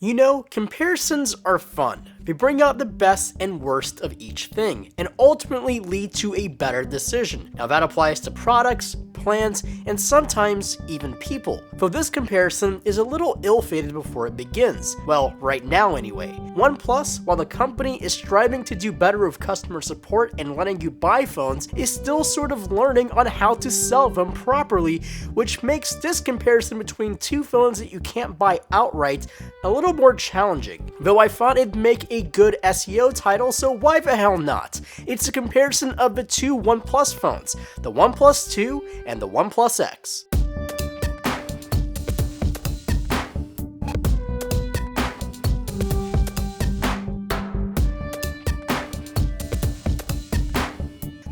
You know, comparisons are fun. They bring out the best and worst of each thing, and ultimately lead to a better decision. Now that applies to products, plans, and sometimes even people. Though this comparison is a little ill-fated before it begins. Well, right now anyway. OnePlus, while the company is striving to do better with customer support and letting you buy phones, is still sort of learning on how to sell them properly, which makes this comparison between two phones that you can't buy outright a little more challenging. Though I thought it'd make a good SEO title, so why the hell not? It's a comparison of the two OnePlus phones, the OnePlus 2 and the OnePlus X.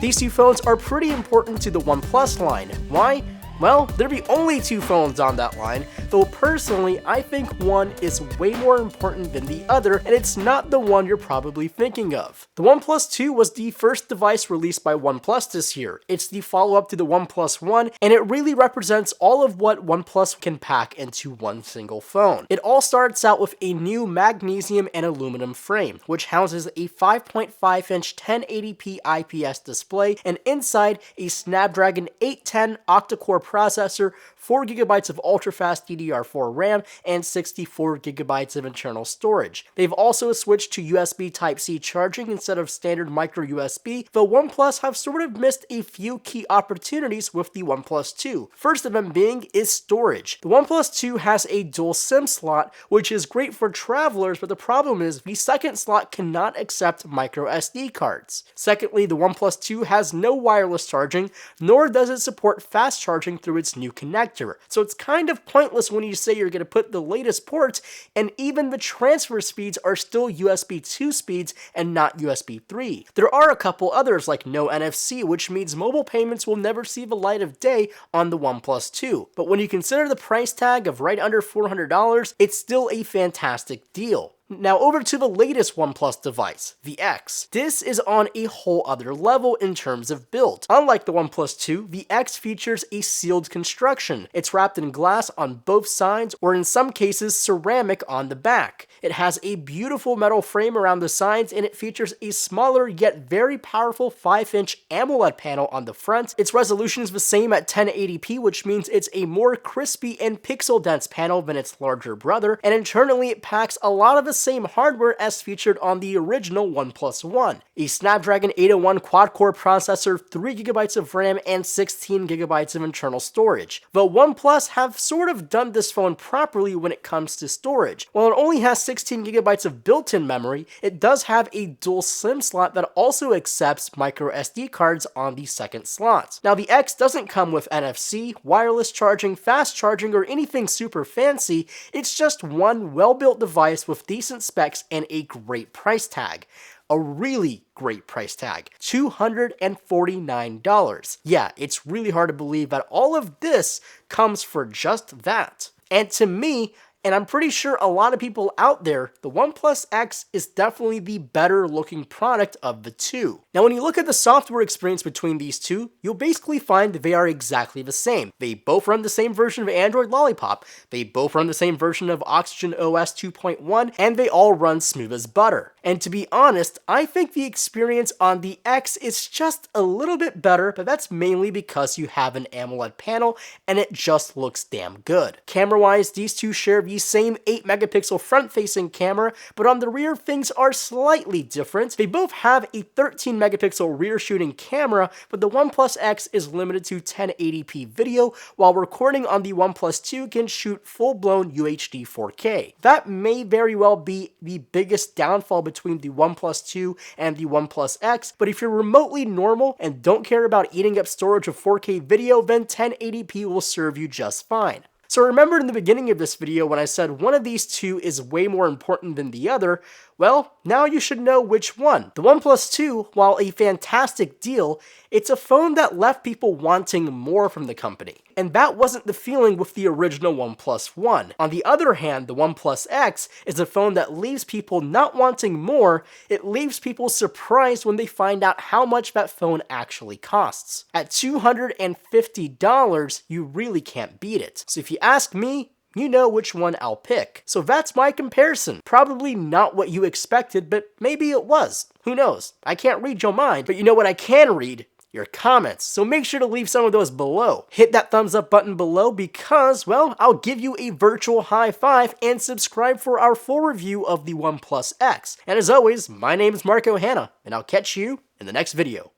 These two phones are pretty important to the OnePlus line. Why? Well, there'd be only two phones on that line, though personally, I think one is way more important than the other, and it's not the one you're probably thinking of. The OnePlus 2 was the first device released by OnePlus this year. It's the follow-up to the OnePlus 1, and it really represents all of what OnePlus can pack into one single phone. It all starts out with a new magnesium and aluminum frame, which houses a 5.5-inch 1080p IPS display, and inside a Snapdragon 810 octa-core processor, 4GB of ultra-fast DDR4 RAM, and 64GB of internal storage. They've also switched to USB Type-C charging instead of standard micro USB, though OnePlus have sort of missed a few key opportunities with the OnePlus 2. First of them being is storage. The OnePlus 2 has a dual SIM slot, which is great for travelers, but the problem is the second slot cannot accept micro SD cards. Secondly, the OnePlus 2 has no wireless charging, nor does it support fast charging through its new connector. So it's kind of pointless when you say you're going to put the latest ports, and even the transfer speeds are still USB 2 speeds and not USB 3. There are a couple others like no NFC, which means mobile payments will never see the light of day on the OnePlus 2. But when you consider the price tag of right under $400, it's still a fantastic deal. Now over to the latest OnePlus device, the X. This is on a whole other level in terms of build. Unlike the OnePlus 2, the X features a sealed construction. It's wrapped in glass on both sides, or in some cases ceramic on the back. It has a beautiful metal frame around the sides, and it features a smaller yet very powerful 5-inch Amoled panel on the front. Its resolution is the same at 1080p, which means it's a more crispy and pixel-dense panel than its larger brother, and internally it packs a lot of the same hardware as featured on the original OnePlus 1. A Snapdragon 801 quad-core processor, 3GB of RAM, and 16GB of internal storage. Though OnePlus have sort of done this phone properly when it comes to storage. While it only has 16GB of built-in memory, it does have a dual SIM slot that also accepts micro SD cards on the second slot. Now the X doesn't come with NFC, wireless charging, fast charging, or anything super fancy. It's just one well-built device with decent specs and a great price tag. A really great price tag, $249. Yeah, it's really hard to believe that all of this comes for just that. And to me, and I'm pretty sure a lot of people out there, the OnePlus X is definitely the better looking product of the two. Now when you look at the software experience between these two, you'll basically find they are exactly the same. They both run the same version of Android Lollipop, they both run the same version of Oxygen OS 2.1, and they all run smooth as butter. And to be honest, I think the experience on the X is just a little bit better, but that's mainly because you have an AMOLED panel and it just looks damn good. Camera-wise, these two share the same 8-megapixel front-facing camera, but on the rear things are slightly different. They both have a 13-megapixel rear shooting camera, but the OnePlus X is limited to 1080p video, while recording on the OnePlus 2 can shoot full-blown UHD 4K. That may very well be the biggest downfall between the OnePlus 2 and the OnePlus X, but if you're remotely normal and don't care about eating up storage of 4K video, then 1080p will serve you just fine. So remember in the beginning of this video when I said one of these two is way more important than the other? Well, now you should know which one. The OnePlus 2, while a fantastic deal, it's a phone that left people wanting more from the company. And that wasn't the feeling with the original OnePlus 1. On the other hand, the OnePlus X is a phone that leaves people not wanting more, it leaves people surprised when they find out how much that phone actually costs. At $250, you really can't beat it. So if you ask me, you know which one I'll pick. So that's my comparison. Probably not what you expected, but maybe it was. Who knows? I can't read your mind, but you know what I can read? Your comments. So make sure to leave some of those below. Hit that thumbs up button below because, well, I'll give you a virtual high five, and subscribe for our full review of the OnePlus X. And as always, my name is Marco Hanna, and I'll catch you in the next video.